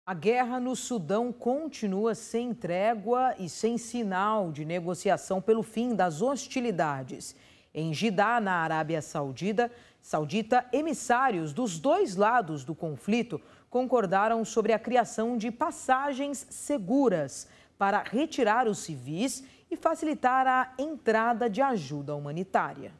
A guerra no Sudão continua sem trégua e sem sinal de negociação pelo fim das hostilidades. Em Jeddah, na Arábia Saudita, emissários dos dois lados do conflito concordaram sobre a criação de passagens seguras para retirar os civis e facilitar a entrada de ajuda humanitária.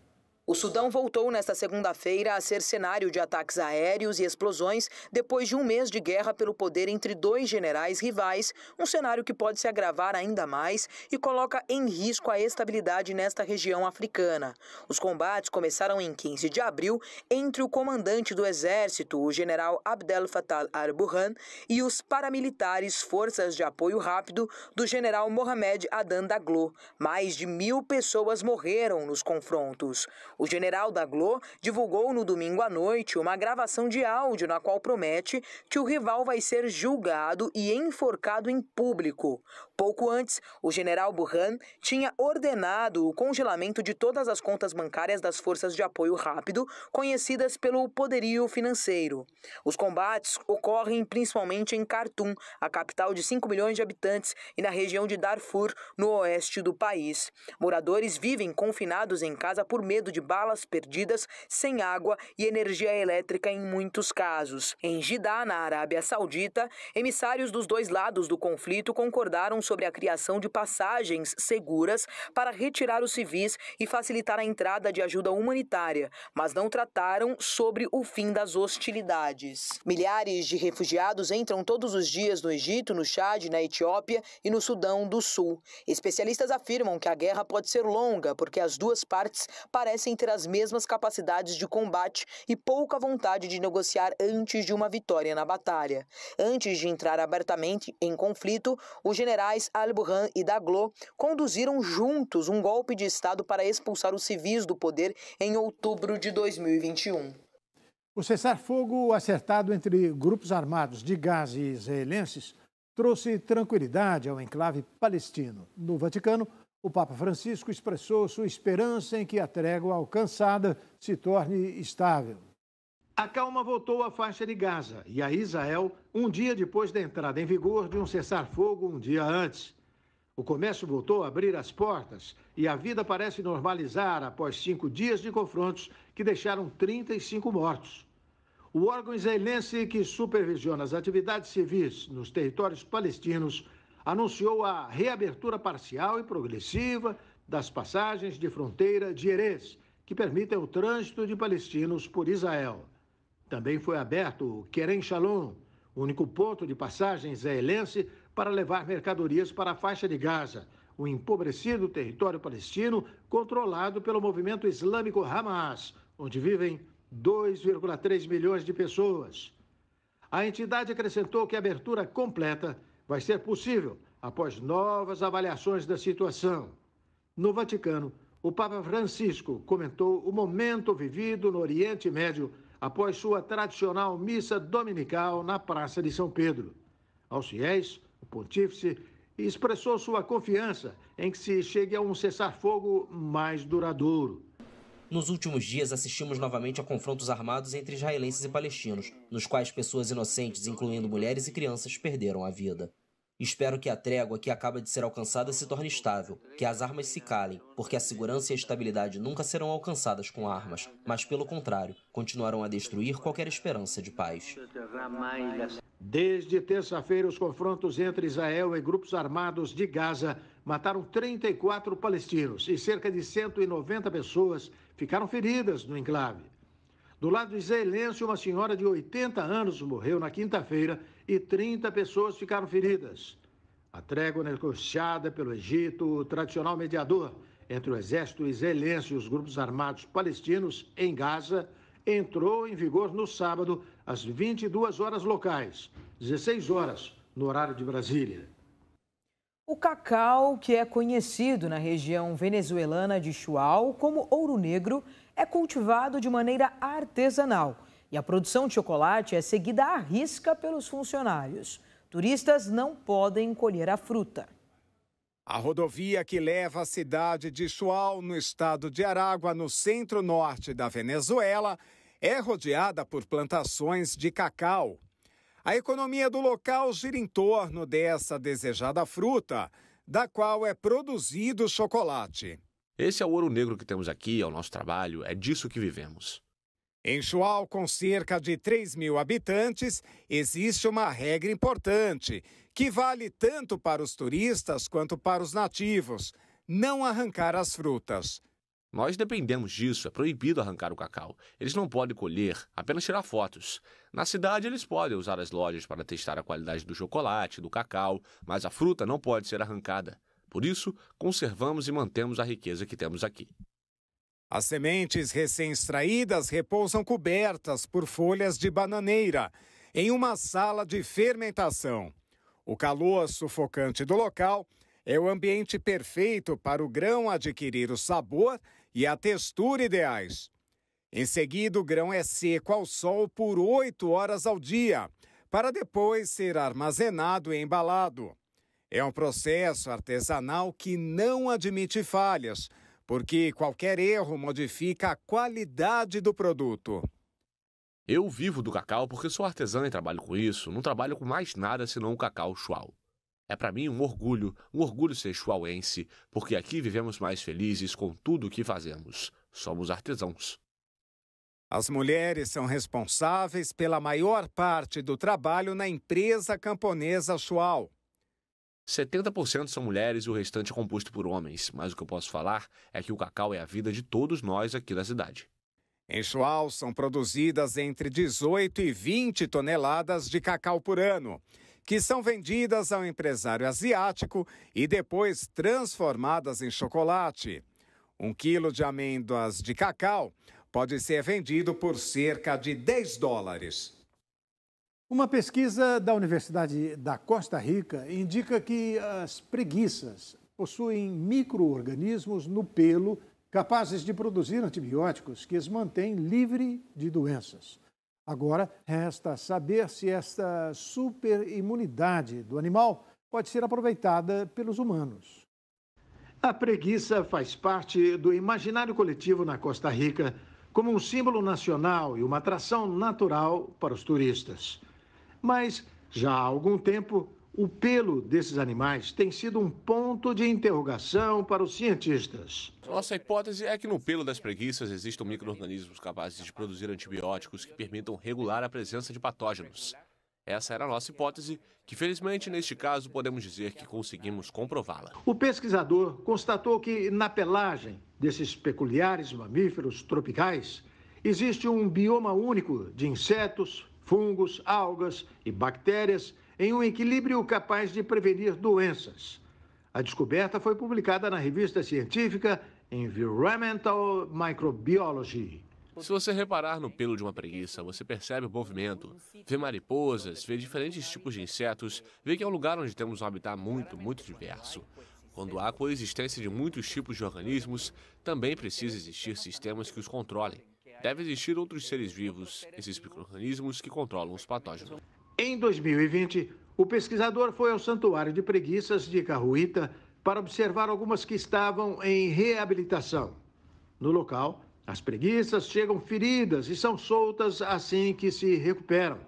O Sudão voltou nesta segunda-feira a ser cenário de ataques aéreos e explosões depois de um mês de guerra pelo poder entre dois generais rivais, um cenário que pode se agravar ainda mais e coloca em risco a estabilidade nesta região africana. Os combates começaram em 15 de abril entre o comandante do exército, o general Abdel Fattah al-Burhan, e os paramilitares Forças de Apoio Rápido do general Mohamed Adan Daglo. Mais de 1.000 pessoas morreram nos confrontos. O general Daglo divulgou no domingo à noite uma gravação de áudio na qual promete que o rival vai ser julgado e enforcado em público. Pouco antes, o general Burhan tinha ordenado o congelamento de todas as contas bancárias das forças de apoio rápido, conhecidas pelo poderio financeiro. Os combates ocorrem principalmente em Khartoum, a capital de 5 milhões de habitantes, e na região de Darfur, no oeste do país. Moradores vivem confinados em casa por medo de balas perdidas, sem água e energia elétrica em muitos casos. Em Jeddah, na Arábia Saudita, emissários dos dois lados do conflito concordaram sobre a criação de passagens seguras para retirar os civis e facilitar a entrada de ajuda humanitária, mas não trataram sobre o fim das hostilidades. Milhares de refugiados entram todos os dias no Egito, no Chad, na Etiópia e no Sudão do Sul. Especialistas afirmam que a guerra pode ser longa porque as duas partes parecem ter as mesmas capacidades de combate e pouca vontade de negociar antes de uma vitória na batalha. Antes de entrar abertamente em conflito, os generais al-Burhan e Daglo conduziram juntos um golpe de Estado para expulsar os civis do poder em outubro de 2021. O cessar-fogo acertado entre grupos armados de Gaza e israelenses trouxe tranquilidade ao enclave palestino. No Vaticano, o Papa Francisco expressou sua esperança em que a trégua alcançada se torne estável. A calma voltou à faixa de Gaza e a Israel um dia depois da entrada em vigor de um cessar-fogo um dia antes. O comércio voltou a abrir as portas e a vida parece normalizar após 5 dias de confrontos que deixaram 35 mortos. O órgão israelense que supervisiona as atividades civis nos territórios palestinos anunciou a reabertura parcial e progressiva das passagens de fronteira de Erez, que permitem o trânsito de palestinos por Israel. Também foi aberto o Kerem Shalom, único ponto de passagem israelense para levar mercadorias para a faixa de Gaza, o empobrecido território palestino controlado pelo movimento islâmico Hamas, onde vivem 2,3 milhões de pessoas. A entidade acrescentou que a abertura completa vai ser possível após novas avaliações da situação. No Vaticano, o Papa Francisco comentou o momento vivido no Oriente Médio após sua tradicional missa dominical na Praça de São Pedro. Aos fiéis, o pontífice expressou sua confiança em que se chegue a um cessar-fogo mais duradouro. Nos últimos dias, assistimos novamente a confrontos armados entre israelenses e palestinos, nos quais pessoas inocentes, incluindo mulheres e crianças, perderam a vida. Espero que a trégua que acaba de ser alcançada se torne estável, que as armas se calem, porque a segurança e a estabilidade nunca serão alcançadas com armas, mas, pelo contrário, continuarão a destruir qualquer esperança de paz. Desde terça-feira, os confrontos entre Israel e grupos armados de Gaza mataram 34 palestinos e cerca de 190 pessoas ficaram feridas no enclave. Do lado israelense, uma senhora de 80 anos morreu na quinta-feira e 30 pessoas ficaram feridas. A trégua negociada pelo Egito, o tradicional mediador entre o exército israelense e os grupos armados palestinos em Gaza, entrou em vigor no sábado, às 22 horas locais, 16 horas no horário de Brasília. O cacau, que é conhecido na região venezuelana de Chual como ouro negro, é cultivado de maneira artesanal e a produção de chocolate é seguida à risca pelos funcionários. Turistas não podem colher a fruta. A rodovia que leva à cidade de Chual, no estado de Aragua, no centro-norte da Venezuela, é rodeada por plantações de cacau. A economia do local gira em torno dessa desejada fruta, da qual é produzido o chocolate. Esse é o ouro negro que temos aqui, é o nosso trabalho, é disso que vivemos. Em Chual, com cerca de 3.000 habitantes, existe uma regra importante, que vale tanto para os turistas quanto para os nativos: não arrancar as frutas. Nós dependemos disso, é proibido arrancar o cacau. Eles não podem colher, apenas tirar fotos. Na cidade, eles podem usar as lojas para testar a qualidade do chocolate, do cacau, mas a fruta não pode ser arrancada. Por isso, conservamos e mantemos a riqueza que temos aqui. As sementes recém-extraídas repousam cobertas por folhas de bananeira, em uma sala de fermentação. O calor sufocante do local é o ambiente perfeito para o grão adquirir o sabor e a textura ideais. Em seguida, o grão é seco ao sol por 8 horas ao dia, para depois ser armazenado e embalado. É um processo artesanal que não admite falhas, porque qualquer erro modifica a qualidade do produto. Eu vivo do cacau porque sou artesã e trabalho com isso. Não trabalho com mais nada senão o cacau Chual. É para mim um orgulho ser chuauense, porque aqui vivemos mais felizes com tudo o que fazemos. Somos artesãos. As mulheres são responsáveis pela maior parte do trabalho na empresa camponesa Chual. 70% são mulheres e o restante é composto por homens, mas o que eu posso falar é que o cacau é a vida de todos nós aqui na cidade. Em Chual são produzidas entre 18 e 20 toneladas de cacau por ano, que são vendidas ao empresário asiático e depois transformadas em chocolate. 1 quilo de amêndoas de cacau pode ser vendido por cerca de $10. Uma pesquisa da Universidade da Costa Rica indica que as preguiças possuem micro-organismos no pelo capazes de produzir antibióticos que as mantêm livre de doenças. Agora, resta saber se esta superimunidade do animal pode ser aproveitada pelos humanos. A preguiça faz parte do imaginário coletivo na Costa Rica como um símbolo nacional e uma atração natural para os turistas. Mas, já há algum tempo, o pelo desses animais tem sido um ponto de interrogação para os cientistas. Nossa hipótese é que no pelo das preguiças existam micro-organismos capazes de produzir antibióticos que permitam regular a presença de patógenos. Essa era a nossa hipótese, que felizmente neste caso podemos dizer que conseguimos comprová-la. O pesquisador constatou que na pelagem desses peculiares mamíferos tropicais existe um bioma único de insetos, fungos, algas e bactérias em um equilíbrio capaz de prevenir doenças. A descoberta foi publicada na revista científica Environmental Microbiology. Se você reparar no pelo de uma preguiça, você percebe o movimento, vê mariposas, vê diferentes tipos de insetos, vê que é um lugar onde temos um habitat muito diverso. Quando há coexistência de muitos tipos de organismos, também precisa existir sistemas que os controlem. Deve existir outros seres vivos, esses micro-organismos que controlam os patógenos. Em 2020, o pesquisador foi ao Santuário de Preguiças de Cahuita para observar algumas que estavam em reabilitação. No local, as preguiças chegam feridas e são soltas assim que se recuperam.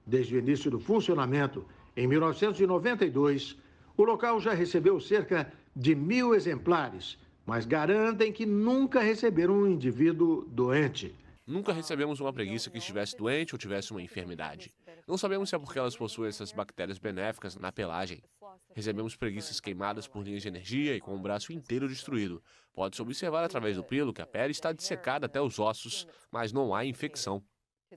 Desde o início do funcionamento, em 1992, o local já recebeu cerca de 1.000 exemplares, mas garantem que nunca receberam um indivíduo doente. Nunca recebemos uma preguiça que estivesse doente ou tivesse uma enfermidade. Não sabemos se é porque elas possuem essas bactérias benéficas na pelagem. Recebemos preguiças queimadas por linhas de energia e com o braço inteiro destruído. Pode-se observar através do pelo que a pele está dessecada até os ossos, mas não há infecção.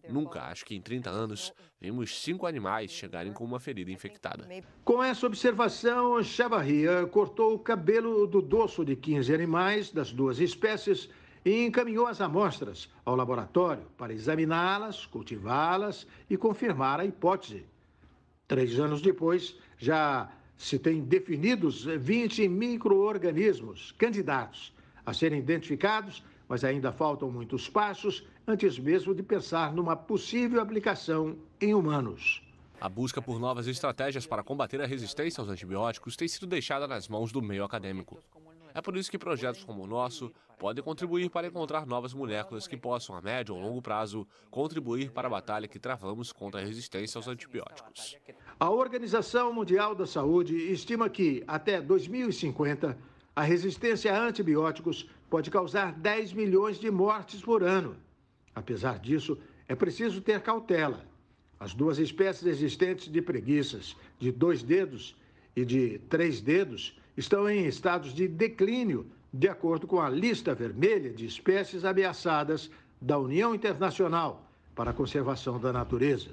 Nunca, acho que em 30 anos, vimos 5 animais chegarem com uma ferida infectada. Com essa observação, Chavarria cortou o cabelo do dorso de 15 animais das duas espécies e encaminhou as amostras ao laboratório para examiná-las, cultivá-las e confirmar a hipótese. 3 anos depois, já se tem definidos 20 micro-organismos candidatos a serem identificados, mas ainda faltam muitos passos antes mesmo de pensar numa possível aplicação em humanos. A busca por novas estratégias para combater a resistência aos antibióticos tem sido deixada nas mãos do meio acadêmico. É por isso que projetos como o nosso podem contribuir para encontrar novas moléculas que possam, a médio ou longo prazo, contribuir para a batalha que travamos contra a resistência aos antibióticos. A Organização Mundial da Saúde estima que, até 2050, a resistência a antibióticos pode causar 10 milhões de mortes por ano. Apesar disso, é preciso ter cautela. As duas espécies existentes de preguiças, de 2 dedos e de 3 dedos, estão em estados de declínio, de acordo com a lista vermelha de espécies ameaçadas da União Internacional para a Conservação da Natureza.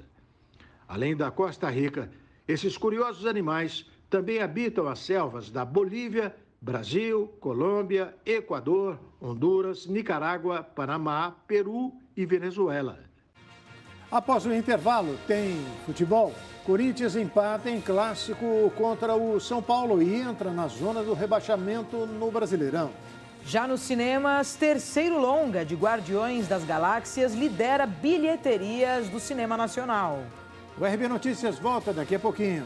Além da Costa Rica, esses curiosos animais também habitam as selvas da Bolívia, Brasil, Colômbia, Equador, Honduras, Nicarágua, Panamá, Peru e Venezuela. Após o intervalo, tem futebol. Corinthians empata em clássico contra o São Paulo e entra na zona do rebaixamento no Brasileirão. Já nos cinemas, terceiro longa de Guardiões das Galáxias lidera bilheterias do cinema nacional. O RB Notícias volta daqui a pouquinho.